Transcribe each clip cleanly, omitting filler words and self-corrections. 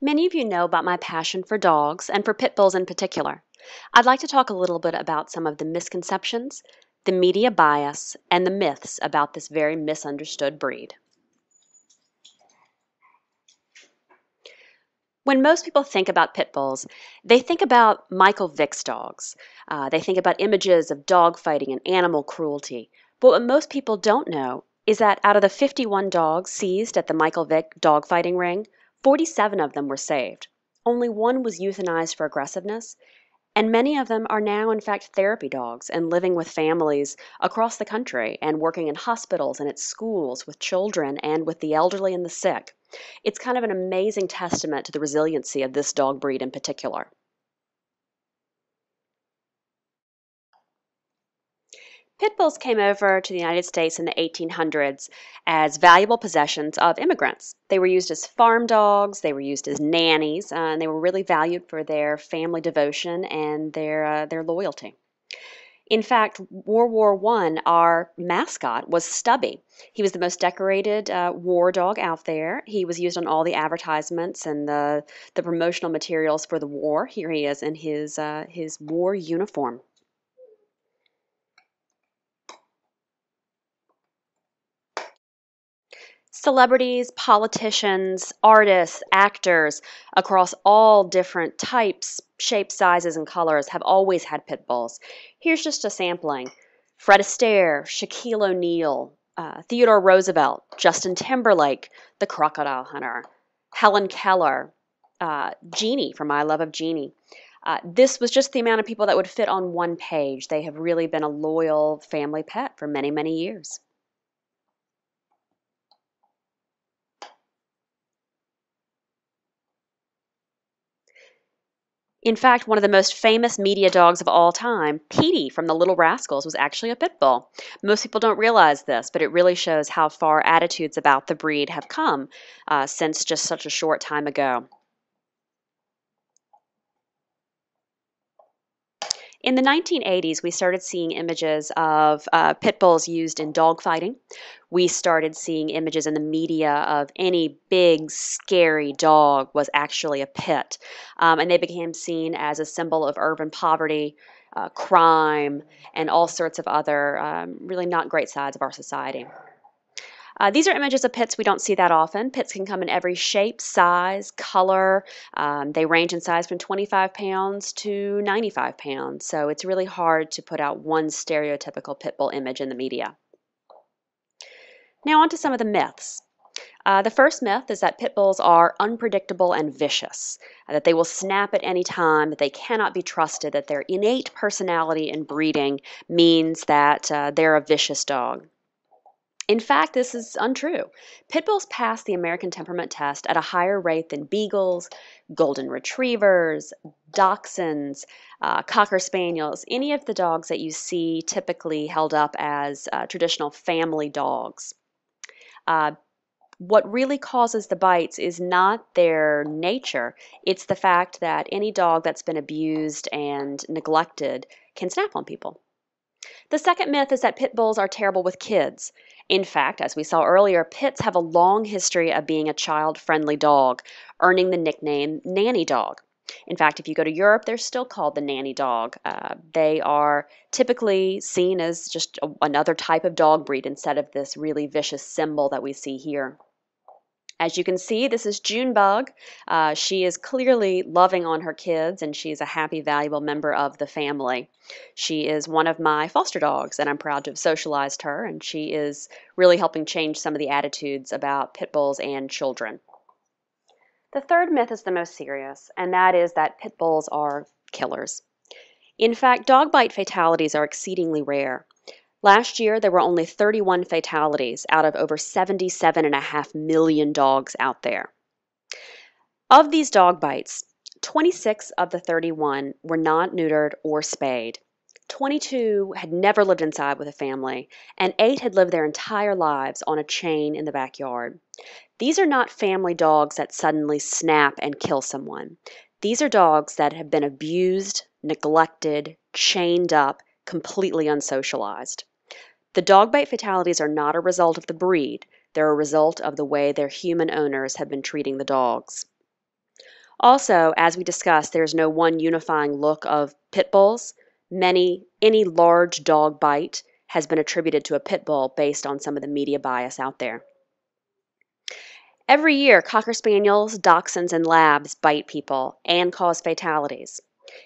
Many of you know about my passion for dogs and for pit bulls in particular. I'd like to talk a little bit about some of the misconceptions, the media bias, and the myths about this very misunderstood breed. When most people think about pit bulls, they think about Michael Vick's dogs. They think about images of dog fighting and animal cruelty. But what most people don't know is that out of the 51 dogs seized at the Michael Vick dogfighting ring, 47 of them were saved. Only one was euthanized for aggressiveness, and many of them are now, in fact, therapy dogs and living with families across the country and working in hospitals and at schools with children and with the elderly and the sick. It's kind of an amazing testament to the resiliency of this dog breed in particular. Pit bulls came over to the United States in the 1800s as valuable possessions of immigrants. They were used as farm dogs, they were used as nannies, and they were really valued for their family devotion and their loyalty. In fact, World War I, our mascot was Stubby. He was the most decorated war dog out there. He was used on all the advertisements and the promotional materials for the war. Here he is in his war uniform. Celebrities, politicians, artists, actors across all different types, shapes, sizes, and colors have always had pit bulls. Here's just a sampling. Fred Astaire, Shaquille O'Neal, Theodore Roosevelt, Justin Timberlake, the Crocodile Hunter, Helen Keller, Jeannie from My Love of Jeannie. This was just the amount of people that would fit on one page. They have really been a loyal family pet for many, many years. In fact, one of the most famous media dogs of all time, Petey from The Little Rascals, was actually a pit bull. Most people don't realize this, but it really shows how far attitudes about the breed have come since just such a short time ago. In the 1980s, we started seeing images of pit bulls used in dogfighting. We started seeing images in the media of any big, scary dog was actually a pit. And they became seen as a symbol of urban poverty, crime, and all sorts of other really not great sides of our society. These are images of pits we don't see that often. Pits can come in every shape, size, color. They range in size from 25 pounds to 95 pounds. So it's really hard to put out one stereotypical pit bull image in the media. Now on to some of the myths. The first myth is that pit bulls are unpredictable and vicious, that they will snap at any time, that they cannot be trusted, that their innate personality and breeding means that they're a vicious dog. In fact, this is untrue. Pit bulls pass the American temperament test at a higher rate than beagles, golden retrievers, dachshunds, cocker spaniels, any of the dogs that you see typically held up as traditional family dogs. Uh, what really causes the bites is not their nature, it's the fact that any dog that's been abused and neglected can snap on people. The second myth is that pit bulls are terrible with kids. In fact, as we saw earlier, pits have a long history of being a child-friendly dog, earning the nickname nanny dog. In fact, if you go to Europe, they're still called the nanny dog. They are typically seen as just another type of dog breed instead of this really vicious symbol that we see here. As you can see, this is Junebug. She is clearly loving on her kids, and she's a happy, valuable member of the family. She is one of my foster dogs, and I'm proud to have socialized her, and she is really helping change some of the attitudes about pit bulls and children. The third myth is the most serious, and that is that pit bulls are killers. In fact, dog bite fatalities are exceedingly rare. Last year, there were only 31 fatalities out of over 77.5 million dogs out there. Of these dog bites, 26 of the 31 were not neutered or spayed. 22 had never lived inside with a family, and 8 had lived their entire lives on a chain in the backyard. These are not family dogs that suddenly snap and kill someone. These are dogs that have been abused, neglected, chained up, completely unsocialized. The dog bite fatalities are not a result of the breed, they're a result of the way their human owners have been treating the dogs. Also, as we discussed, there's no one unifying look of pit bulls. Any large dog bite has been attributed to a pit bull based on some of the media bias out there. Every year, Cocker Spaniels, Dachshunds, and Labs bite people and cause fatalities.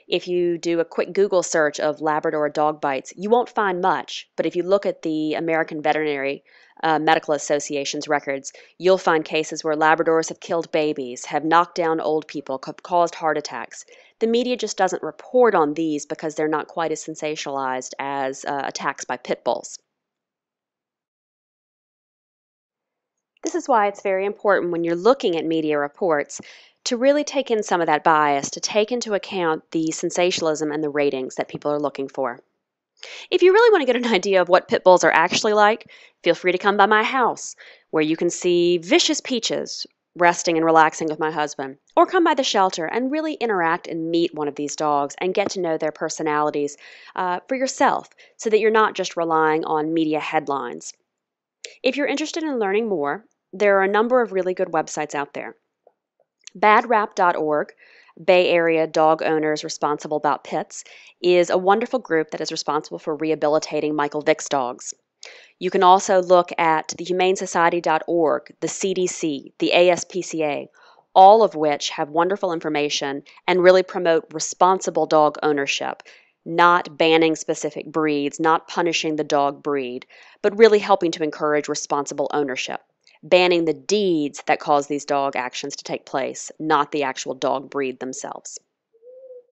If you do a quick Google search of Labrador dog bites, you won't find much, but if you look at the American Veterinary Medical Association's records, you'll find cases where Labradors have killed babies, have knocked down old people, have caused heart attacks. The media just doesn't report on these because they're not quite as sensationalized as attacks by pit bulls. This is why it's very important when you're looking at media reports to really take in some of that bias, to take into account the sensationalism and the ratings that people are looking for. If you really want to get an idea of what pit bulls are actually like, feel free to come by my house, where you can see vicious peaches resting and relaxing with my husband, or come by the shelter and really interact and meet one of these dogs and get to know their personalities for yourself so that you're not just relying on media headlines. If you're interested in learning more, there are a number of really good websites out there. BadRap.org, Bay Area Dog Owners Responsible About Pits, is a wonderful group that is responsible for rehabilitating Michael Vick's dogs. You can also look at the HumaneSociety.org, the CDC, the ASPCA, all of which have wonderful information and really promote responsible dog ownership, not banning specific breeds, not punishing the dog breed, but really helping to encourage responsible ownership. Banning the deeds that cause these dog actions to take place, not the actual dog breed themselves.